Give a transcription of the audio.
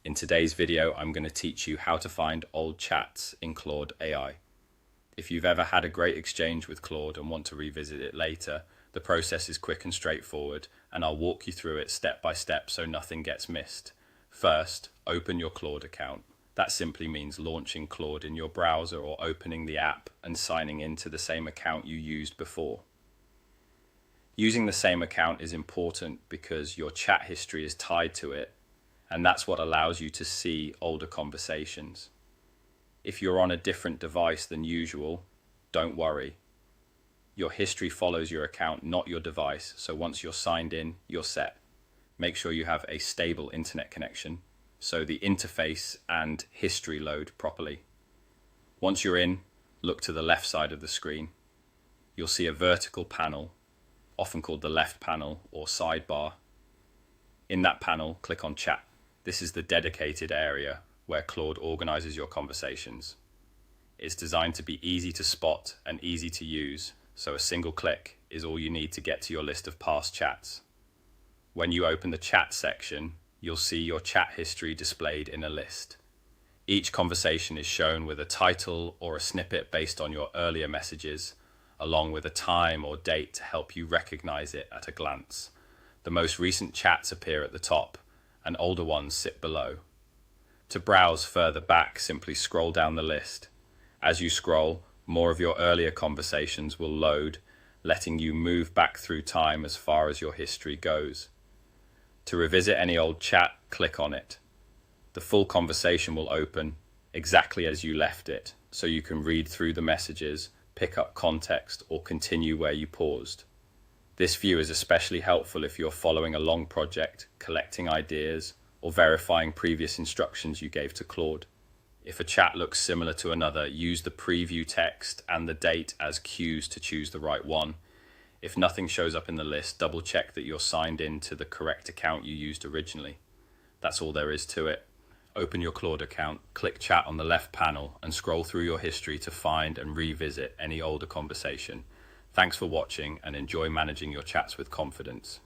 In today's video, I'm going to teach you how to find old chats in Claude AI. If you've ever had a great exchange with Claude and want to revisit it later, the process is quick and straightforward, and I'll walk you through it step by step so nothing gets missed. First, open your Claude account. That simply means launching Claude in your browser or opening the app and signing into the same account you used before. Using the same account is important because your chat history is tied to it, and that's what allows you to see older conversations. If you're on a different device than usual, don't worry. Your history follows your account, not your device, so once you're signed in, you're set. Make sure you have a stable internet connection, so the interface and history load properly. Once you're in, look to the left side of the screen. You'll see a vertical panel, often called the left panel or sidebar. In that panel, click on Chat. This is the dedicated area where Claude organizes your conversations. It's designed to be easy to spot and easy to use, so a single click is all you need to get to your list of past chats. When you open the chat section, you'll see your chat history displayed in a list. Each conversation is shown with a title or a snippet based on your earlier messages, along with a time or date to help you recognize it at a glance. The most recent chats appear at the top, and older ones sit below. To browse further back, simply scroll down the list. As you scroll, more of your earlier conversations will load, letting you move back through time as far as your history goes. To revisit any old chat, click on it. The full conversation will open exactly as you left it, so you can read through the messages, pick up context, or continue where you paused. This view is especially helpful if you're following a long project, collecting ideas, or verifying previous instructions you gave to Claude. If a chat looks similar to another, use the preview text and the date as cues to choose the right one. If nothing shows up in the list, double check that you're signed in to the correct account you used originally. That's all there is to it. Open your Claude account, click Chat on the left panel, and scroll through your history to find and revisit any older conversation. Thanks for watching, and enjoy managing your chats with confidence.